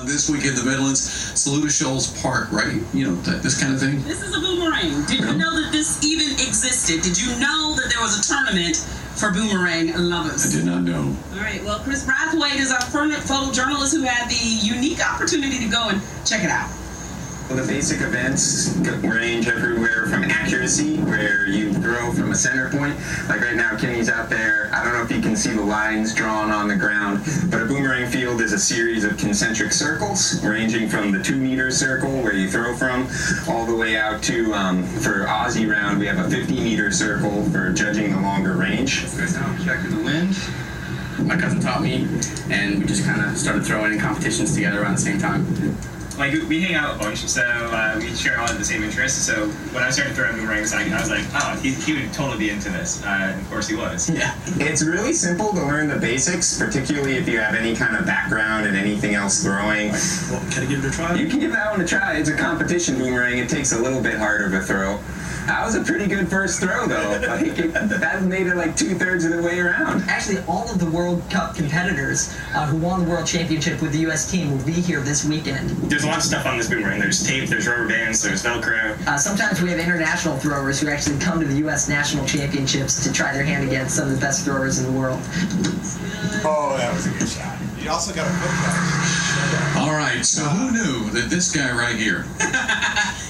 This week in the Midlands, Saluda Shoals Park, right? You know, this kind of thing. This is a boomerang. Did you know that this even existed? Did you know that there was a tournament for boomerang lovers? I did not know. All right, well, Chris Brathwaite is our permanent photojournalist who had the unique opportunity to go and check it out. Well, the basic events range everywhere from accuracy, where you throw from a center point. Like right now, Kenny's out there. I don't know if you can see the lines drawn on the ground, but a boomerang field is a series of concentric circles, ranging from the 2-meter circle, where you throw from, all the way out to, for Aussie round, we have a 50-meter circle for judging the longer range. Right now, I'm checking the wind. My cousin taught me, and we just kind of started throwing in competitions together around the same time. Like, we hang out a bunch, so we share a lot of the same interests. So when I started throwing boomerangs, I was like, oh, he would totally be into this. And of course he was. Yeah. It's really simple to learn the basics, particularly if you have any kind of background in anything else throwing. Well, can I give it a try? You can give that one a try. It's a competition boomerang. It takes a little bit harder of a throw. That was a pretty good first throw, though. That made it like 2/3 of the way around. Actually, all of the World Cup competitors who won the World Championship with the U.S. team will be here this weekend. There's a lot of stuff on this boomerang. There's tape, there's rubber bands, there's Velcro. Sometimes we have international throwers who actually come to the U.S. National Championships to try their hand against some of the best throwers in the world. Oh, that was a good shot. You also got a foot catch. All right, so who knew that this guy right here?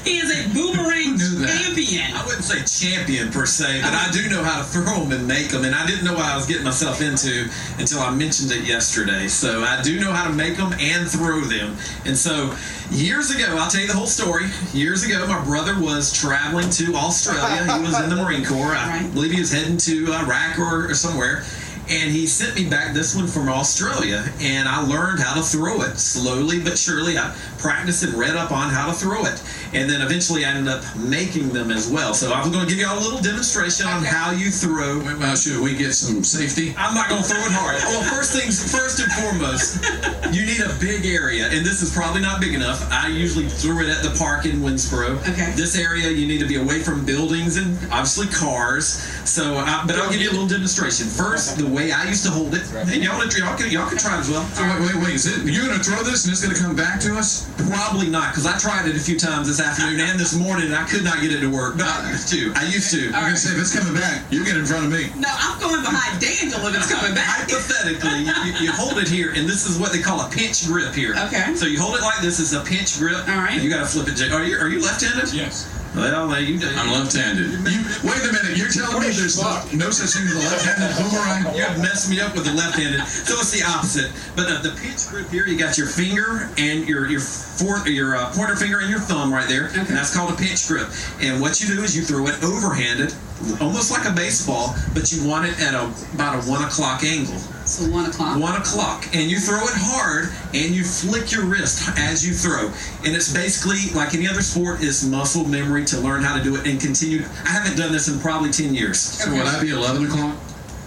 He is a boomerang champion. I wouldn't say champion per se, but I do know how to throw them and make them, and I didn't know what I was getting myself into until I mentioned it yesterday. So I do know how to make them and throw them. And so years ago, I'll tell you the whole story. Years ago, my brother was traveling to Australia. He was in the Marine Corps. I believe he was heading to Iraq or somewhere. And he sent me back this one from Australia, and I learned how to throw it slowly but surely. I practiced and read up on how to throw it, and then eventually I ended up making them as well. So I'm going to give you all a little demonstration on how you throw. Well, should we get some safety? I'm not going to throw it hard. Well, first and foremost, you need a big area, and this is probably not big enough. I usually threw it at the park in Winnsboro. Okay. This area, you need to be away from buildings and obviously cars. So, but I'll give you a little demonstration. First, the way I used to hold it, and y'all can try it as well. So wait, is it? You're going to throw this and it's going to come back to us? Probably not, because I tried it a few times this afternoon and this morning, and I could not get it to work. But I used to. I'm going to say, if it's coming back, you get in front of me. No, I'm going behind Daniel if it's coming back. Hypothetically, you hold it here, and this is what they call a pinch grip here. Okay. So you hold it like this. It's a pinch grip. All right. You got to flip it. Are you left-handed? Yes. Well, you do. I'm left-handed. Wait a minute, you're telling me there's no such thing as a left-handed boomerang? You messed me up with the left-handed. So it's the opposite. But the pinch grip here, you got your finger and your pointer finger and your thumb right there, and that's called a pinch grip. And what you do is you throw it overhanded, almost like a baseball, but you want it at about a 1 o'clock angle. So 1 o'clock? 1 o'clock. And you throw it hard, and you flick your wrist as you throw. And it's basically, like any other sport, is muscle memory to learn how to do it and continue. I haven't done this in probably 10 years. So would I be 11 o'clock?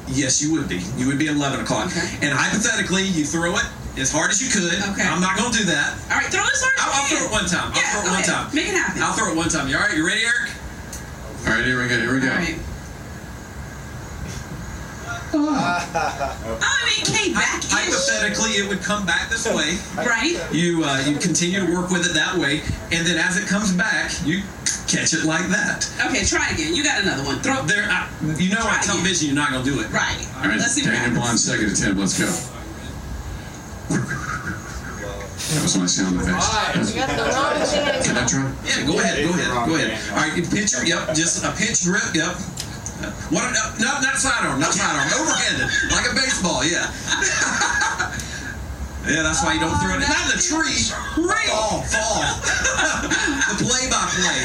Yes, you would be. You would be 11 o'clock. Okay. And hypothetically, you throw it as hard as you could. Okay. I'm not going to do that. All right, throw it as hard as I'll throw it one time. Yeah, I'll throw it one time. Make it happen. I'll throw it one time. You all right? You ready, Eric? All right, here we go. All right. Came back. Hypothetically, it would come back this way. Right. You continue to work with it that way, and then as it comes back, you catch it like that. Okay, try it again. You got another one. Throw there. You know, on television, you're not gonna do it. Right. All right, Let's see what Daniel happens. Bond, 2nd to 10. Let's go. That was my sound effects. Can I try? Yeah, go ahead. All right, you pincher. Yep, just a pinch grip. Yep. Not sidearm. Overhanded, like a baseball. Yeah. Yeah, that's why you don't throw it. Not in the tree. Fall. The play-by-play.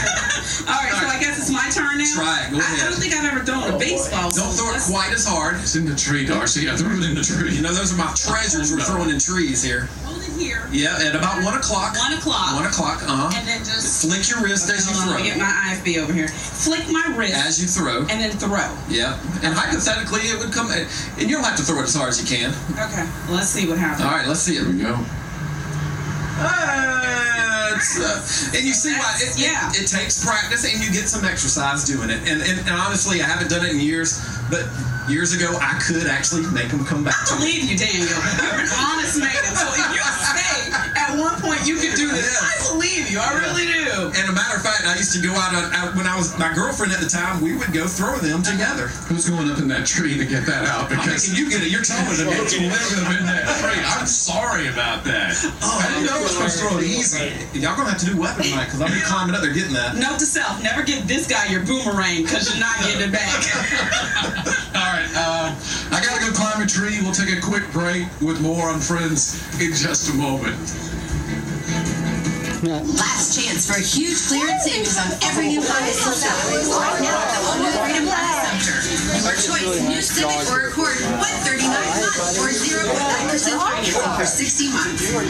All right, so I guess it's my turn now. Try it. Go ahead. I don't think I've ever thrown a baseball. Don't throw it quite as hard. It's in the tree, Darcy. I threw it in the tree. You know, those are my treasures we're throwing in trees here. Hold it here. Yeah, at about 1 o'clock. 1 o'clock. 1 o'clock, And then just flick your wrist as you throw. Let me get my IFB over here. Flick my wrist. As you throw. And then throw. Yeah. And hypothetically, it would come. And you don't have to throw it as hard as you can. Okay. Let's see what happens. All right, let's see it. Here we go. And you see why it takes practice, and you get some exercise doing it. And honestly, I haven't done it in years, but years ago I could actually make them come back. I believe you, Daniel. You're an honest man. So if you stay at 1 believe you. I really do. And a matter of fact, I used to go out when I was my girlfriend at the time. We would go throw them together. Who's going up in that tree to get that out? Because Can you get it? You're taller than me. it's living in that tree. I'm sorry about that. I didn't know it was supposed to throw it easy. Y'all gonna have to do weapon night because I'll be climbing up there getting that. Note to self: never give this guy your boomerang because you're not getting it back. All right, I gotta go climb a tree. We'll take a quick break with more on Friends in just a moment. Last chance for a huge clearance savings on every new Honda Civic right now at the Honda Freedom Honda Center. Your choice, new Civic or Accord, $139 a month or 0.9% financing for 60 months. Hurry